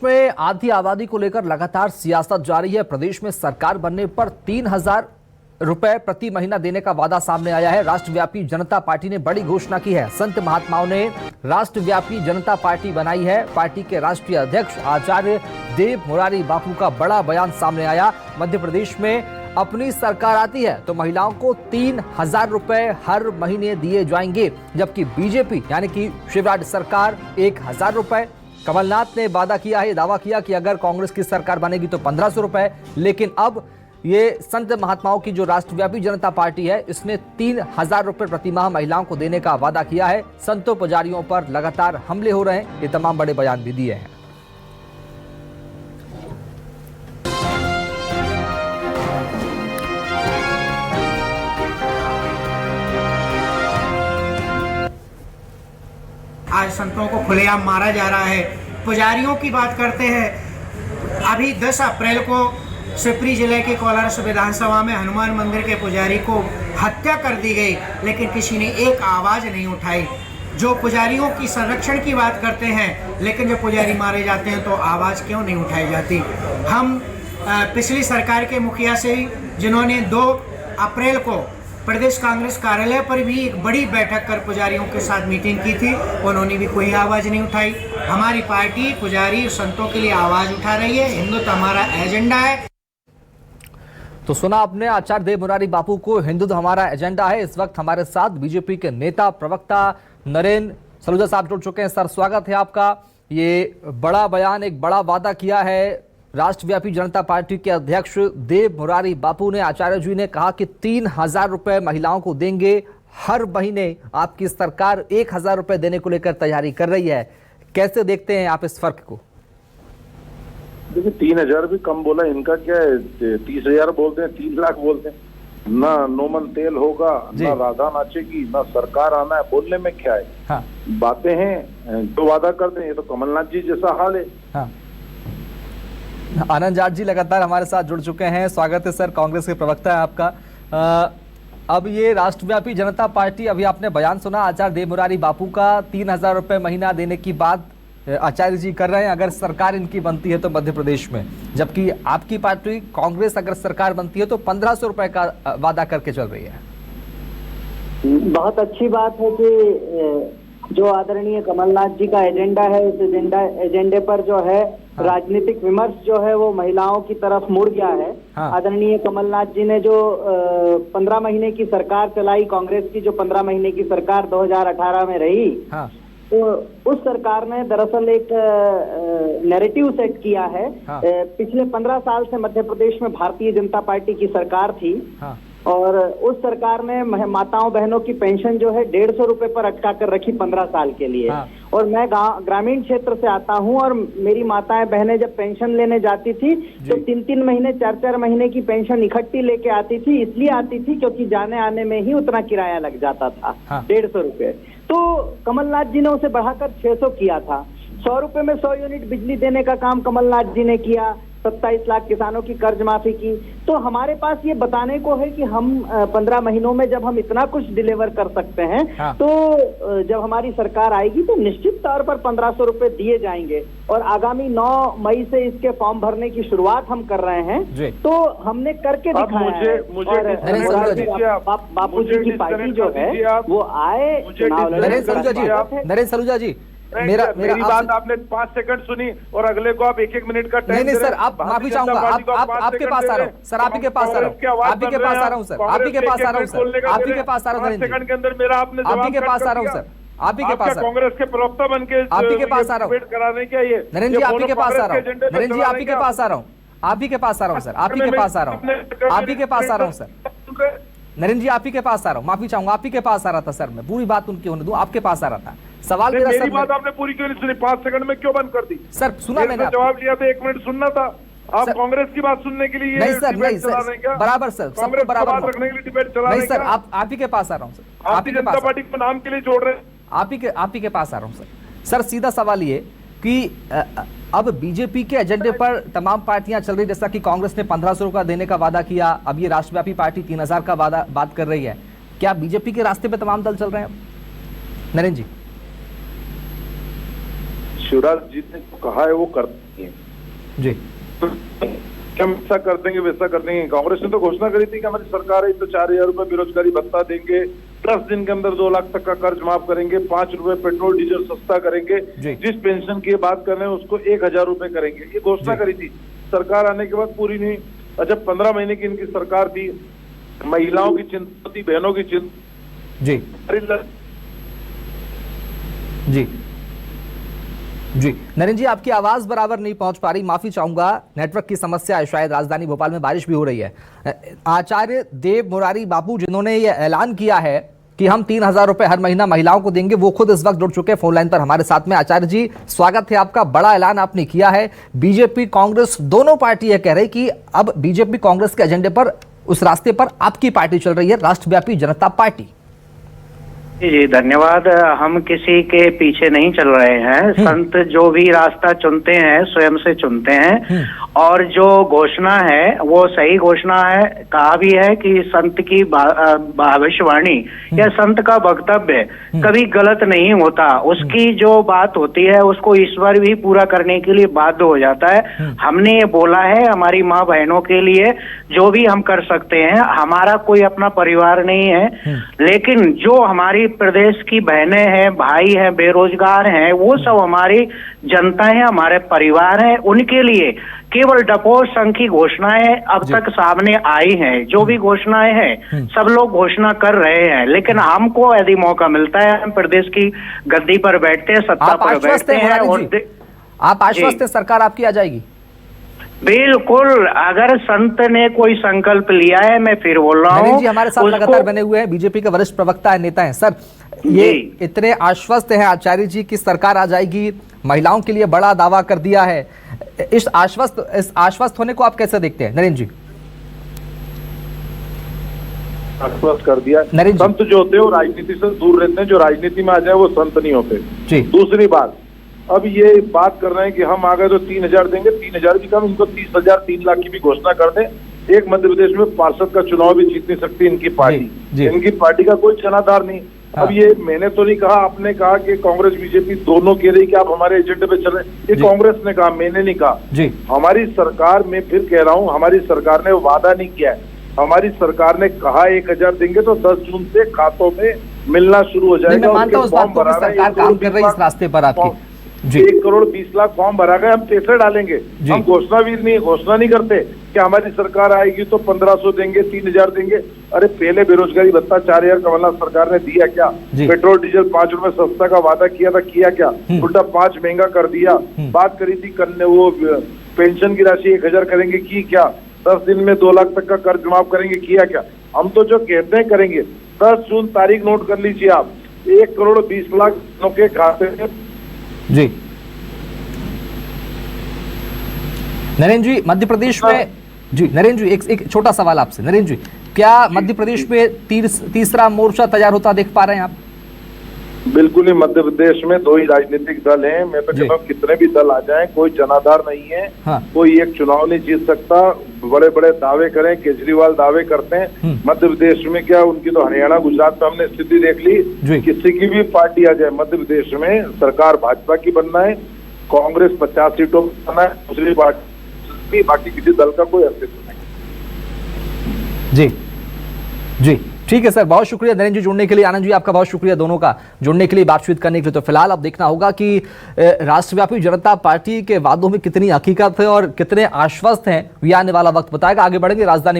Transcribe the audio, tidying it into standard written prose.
में आधी आबादी को लेकर लगातार सियासत जारी है। प्रदेश में सरकार बनने पर 3,000 रुपए प्रति महीना देने का वादा सामने आया है। राष्ट्रव्यापी जनता पार्टी ने बड़ी घोषणा की है। संत महात्माओं ने राष्ट्रव्यापी जनता पार्टी बनाई है। पार्टी के राष्ट्रीय अध्यक्ष आचार्य देव मुरारी बापू का बड़ा बयान सामने आया। मध्य प्रदेश में अपनी सरकार आती है तो महिलाओं को 3,000 रुपए हर महीने दिए जाएंगे, जबकि बीजेपी यानी कि शिवराज सरकार 1,000 रुपए। कमलनाथ ने वादा किया है, दावा किया कि अगर कांग्रेस की सरकार बनेगी तो 1,500 रुपए, लेकिन अब ये संत महात्माओं की जो राष्ट्रव्यापी जनता पार्टी है इसने 3,000 रुपए प्रति माह महिलाओं को देने का वादा किया है। संतों पुजारियों पर लगातार हमले हो रहे हैं, ये तमाम बड़े बयान भी दिए हैं। आज संतों को खुलेआम मारा जा रहा है। पुजारियों की बात करते हैं, अभी 10 अप्रैल को शिवपुरी जिले के कोलारस विधानसभा में हनुमान मंदिर के पुजारी को हत्या कर दी गई, लेकिन किसी ने एक आवाज़ नहीं उठाई। जो पुजारियों की संरक्षण की बात करते हैं, लेकिन जब पुजारी मारे जाते हैं तो आवाज़ क्यों नहीं उठाई जाती। हम पिछली सरकार के मुखिया से ही, जिन्होंने 2 अप्रैल को प्रदेश कांग्रेस कार्यालय पर भी एक बड़ी बैठक कर पुजारियों के साथ मीटिंग की थी, उन्होंने भी कोई आवाज़ नहीं उठाई। हमारी पार्टी पुजारी संतों के लिए आवाज़ उठा रही है। हिंदुत्व हमारा एजेंडा है। तो सुना आपने आचार्य देव मुरारी बापू को, हिंदुत्व हमारा एजेंडा है। इस वक्त हमारे साथ बीजेपी के नेता प्रवक्ता नरेंद्र सलूजा साहब जुड़ चुके हैं। सर, स्वागत है आपका। ये बड़ा बयान, एक बड़ा वादा किया है राष्ट्रव्यापी जनता पार्टी के अध्यक्ष देव मुरारी बापू ने। आचार्य जी ने कहा कि 3,000 रुपए महिलाओं को देंगे हर महीने। आपकी सरकार 1,000 रुपए देने को लेकर तैयारी कर रही है। कैसे देखते हैं आप इस फर्क को? देखिए, 3,000 भी कम बोला, इनका क्या है, 30,000 बोलते हैं, 3 लाख बोलते हैं। ना नोमन तेल होगा, ना राधा नाचेगी, ना सरकार आना है, बोलने में क्या है। हाँ। बातें हैं, जो वादा करते हैं, ये तो कमलनाथ जी जैसा हाल है। हाँ। आनंद जाट जी लगातार हमारे साथ जुड़ चुके हैं। स्वागत है सर, कांग्रेस के प्रवक्ता है आपका। अब ये राष्ट्रव्यापी जनता पार्टी, अभी आपने बयान सुना आचार्य देव मुरारी बापू का, 3,000 रुपए महीना देने की बात आचार्य जी कर रहे हैं अगर सरकार इनकी बनती है तो मध्य प्रदेश में, जबकि आपकी पार्टी कांग्रेस अगर सरकार बनती है तो 1,500 रुपए का वादा करके चल रही है। बहुत अच्छी बात है कि जो आदरणीय कमलनाथ जी का एजेंडा है, उस एजेंडे पर जो है राजनीतिक विमर्श जो है वो महिलाओं की तरफ मुड़ गया है। आदरणीय कमलनाथ जी ने जो 15 महीने की सरकार चलाई, कांग्रेस की जो 15 महीने की सरकार 2018 में रही, तो उस सरकार ने दरअसल एक नैरेटिव सेट किया है। पिछले 15 साल से मध्य प्रदेश में भारतीय जनता पार्टी की सरकार थी और उस सरकार ने माताओं बहनों की पेंशन जो है 150 रुपए पर अटका कर रखी 15 साल के लिए। और मैं ग्रामीण क्षेत्र से आता हूं और मेरी माताएं बहनें जब पेंशन लेने जाती थी तो 3-3 महीने 4-4 महीने की पेंशन इकट्ठी लेके आती थी। इसलिए आती थी क्योंकि जाने आने में ही उतना किराया लग जाता था, 150 रुपए। तो कमलनाथ जी ने उसे बढ़ाकर 600 किया था। 100 रुपए में 100 यूनिट बिजली देने का काम कमलनाथ जी ने किया। 27 लाख किसानों की कर्ज माफी की। तो हमारे पास ये बताने को है कि हम 15 महीनों में जब हम इतना कुछ डिलीवर कर सकते हैं, तो जब हमारी सरकार आएगी तो निश्चित तौर पर 1,500 रुपए दिए जाएंगे। और आगामी 9 मई से इसके फॉर्म भरने की शुरुआत हम कर रहे हैं, तो हमने करके दिखाया है। और बापू जी की पार्टी जो है वो आए चुनाव लड़े। नरेंद्र सलूजा जी, मेरी बात आपने 5 सेकंड सुनी और अगले को आप 1-1 मिनट का टाइम। नहीं सर, आप माफी चाहूंगा, आपके पास आ रहा हूँ सर, आप ही के पास आ रहा हूँ, आप ही के पास आ रहा हूँ सर, आप ही के पास आ रहा हूँ सर, आप ही के पास आ रहा हूँ नरेंद्र, सेकंड के अंदर मेरा आपने आप ही के पास आ रहा हूँ सर, आप ही के पास, कांग्रेस के प्रवक्ता बन के आप ही के पास आ रहा हूँ कराने क्या ये नरेंद्र जी, आप ही के पास आ रहा हूँ नरेंद्र जी, आप ही के पास आ रहा हूँ, आप ही के पास आ रहा हूँ सर, आप ही के पास आ रहा हूँ, आप ही के पास आ रहा हूँ सर, नरेंद्र जी आप ही के पास आ रहा हूँ, माफी चाहूंगा, आप ही के पास आ रहा था सर, मैं पूरी बात उनकी होने दूं, आपके पास आ रहा था। सवाल मेरा मेरी बात आपने पूरी क्यों नहीं सुनी? 5 सेकंड में क्यों बंद कर दी? सर सुना मैंने, जवाब दिया था, 1 मिनट सुनना था। आप कांग्रेस की बात सुनने के लिए नहीं सर, नहीं सर, बराबर सर, सबको बराबर रखने के लिए डिबेट चला नहीं सर, आप ही के पास आ रहा हूँ सर, आप ही के पास, पार्टी को नाम के लिए जोड़ रहे हैं, आप ही के पास आ रहा हूँ सर। सर सीधा सवाल ये कि अब बीजेपी के एजेंडे पर तमाम पार्टियां चल रही, जैसा कि कांग्रेस ने 1,500 का देने का वादा किया, अब ये राष्ट्रव्यापी पार्टी 3,000 का बात कर रही है। क्या बीजेपी के रास्ते पे तमाम दल चल रहे हैं? नरेंद्र जी, शिवराज जी ने कहा है वो कर है। जी हम ऐसा कर देंगे वैसा कर देंगे। कांग्रेस ने तो घोषणा करी थी कि हमारी सरकार है तो 4,000 रुपए बेरोजगारी भत्ता देंगे, 10 दिन के अंदर 2 लाख तक का कर्ज माफ करेंगे, 5 रुपए पेट्रोल डीजल सस्ता करेंगे, जिस पेंशन की बात कर रहे हैं उसको 1,000 रुपए करेंगे। ये घोषणा करी थी। सरकार आने के बाद पूरी नहीं। अच्छा, 15 महीने की इनकी सरकार थी, महिलाओं की चिंता थी, बहनों की चिंता। जी जी जी नरेंद्र जी, आपकी आवाज बराबर नहीं पहुंच पा रही, माफी चाहूंगा, नेटवर्क की समस्या है शायद। राजधानी भोपाल में बारिश भी हो रही है। आचार्य देव मुरारी बापू जिन्होंने ये ऐलान किया है कि हम 3,000 रुपए हर महीना महिलाओं को देंगे, वो खुद इस वक्त जुड़ चुके हैं फोन लाइन पर हमारे साथ में। आचार्य जी, स्वागत है आपका। बड़ा ऐलान आपने किया है। बीजेपी कांग्रेस दोनों पार्टी ये कह रही कि अब बीजेपी कांग्रेस के एजेंडे पर, उस रास्ते पर आपकी पार्टी चल रही है, राष्ट्रव्यापी जनता पार्टी। जी धन्यवाद। हम किसी के पीछे नहीं चल रहे हैं। संत जो भी रास्ता चुनते हैं स्वयं से चुनते हैं, और जो घोषणा है वो सही घोषणा है। कहा भी है कि संत की भविष्यवाणी या संत का वक्तव्य कभी गलत नहीं होता। उसकी जो बात होती है उसको ईश्वर भी पूरा करने के लिए बाध्य हो जाता है। हमने ये बोला है हमारी माँ बहनों के लिए जो भी हम कर सकते हैं। हमारा कोई अपना परिवार नहीं है, लेकिन जो हमारी प्रदेश की बहनें हैं, भाई हैं, बेरोजगार हैं, वो सब हमारी जनता है, हमारे परिवार हैं। उनके लिए केवल डपोर संघ की घोषणाएं अब तक सामने आई हैं। जो भी घोषणाएं हैं सब लोग घोषणा कर रहे हैं, लेकिन हमको यदि मौका मिलता है हम प्रदेश की गद्दी पर बैठते हैं, सत्ता पर बैठते हैं। और आप आश्वस्त हैं सरकार आपकी आ जाएगी? बिल्कुल। अगर संत ने कोई संकल्प लिया है, मैं फिर बोल रहा हूँ, जी हमारे साथ लगातार बने हुए हैं, बीजेपी के वरिष्ठ प्रवक्ता है, नेता हैं। सर, ये इतने आश्वस्त हैं आचार्य जी की सरकार आ जाएगी, महिलाओं के लिए बड़ा दावा कर दिया है, इस आश्वस्त होने को आप कैसे देखते हैं नरेंद्र जी? आश्वस्त कर दिया। नरेंद्र संत जो होते हैं वो राजनीति से दूर रहते हैं, जो राजनीति में आ जाए वो संत नहीं होते। जी। दूसरी बात, अब ये बात कर रहे हैं कि हम आ गए तो 3,000 देंगे, 3,000 भी कम, इनको 30,000 3 लाख की भी घोषणा कर दें। एक मध्य प्रदेश में पार्षद का चुनाव भी जीत नहीं सकती इनकी पार्टी। इनकी पार्टी का कोई जनाधार नहीं। अब ये मैंने तो नहीं कहा, आपने कहा कि कांग्रेस बीजेपी दोनों कह रही कि आप हमारे एजेंडे पे चल रहे हैं। ये कांग्रेस ने कहा, मैंने नहीं कहा। हमारी सरकार, मैं फिर कह रहा हूँ, हमारी सरकार ने वादा नहीं किया है। हमारी सरकार ने कहा 1,000 देंगे तो 10 जून से खातों में मिलना शुरू हो जाएगा। मैं मानता हूं उस बात को कि सरकार काम कर रही है इस रास्ते पर आपकी। 1 करोड़ 20 लाख फॉर्म भरा गए, हम कैसे डालेंगे? हम घोषणा नहीं करते कि हमारी सरकार आएगी तो 1,500 देंगे, 3,000 देंगे। अरे पहले बेरोजगारी भत्ता 4,000 कमलनाथ सरकार ने दिया क्या? पेट्रोल डीजल 5 रुपए सस्ता का वादा किया था, किया क्या? उल्टा 5 महंगा कर दिया। बात करी थी करने, वो पेंशन की राशि 1,000 करेंगे, की क्या? 10 दिन में 2 लाख तक का कर्ज माफ करेंगे, किया क्या? हम तो जो कहते हैं करेंगे। 10 जून तारीख नोट कर लीजिए आप, 1 करोड़ 20 लाख के खाते में। जी नरेंद्र जी, मध्य प्रदेश में, जी नरेंद्र जी, एक छोटा सवाल आपसे। नरेंद्र जी, क्या मध्य प्रदेश में तीसरा मोर्चा तैयार होता देख पा रहे हैं आप? बिल्कुल ही। मध्य प्रदेश में 2 ही राजनीतिक दल हैं। मैं तो कहता हूँ कितने भी दल आ जाएं, कोई जनाधार नहीं है। कोई एक चुनाव नहीं जीत सकता। बड़े बड़े दावे करें, केजरीवाल दावे करते हैं। मध्य प्रदेश में क्या, उनकी तो हरियाणा गुजरात में हमने स्थिति देख ली। किसी की भी पार्टी आ जाए मध्य प्रदेश में, सरकार भाजपा की बनना है, कांग्रेस 50 सीटों पर बनना है, दूसरी पार्टी, बाकी किसी दल का कोई अस्तित्व नहीं। जी जी ठीक है सर, बहुत शुक्रिया नरेंद्र जी जुड़ने के लिए। आनंद जी, आपका बहुत शुक्रिया दोनों का जुड़ने के लिए, बातचीत करने के लिए। तो फिलहाल अब देखना होगा कि राष्ट्रव्यापी जनता पार्टी के वादों में कितनी हकीकत है और कितने आश्वस्त हैं, ये आने वाला वक्त बताएगा। आगे बढ़ेंगे। राजधानी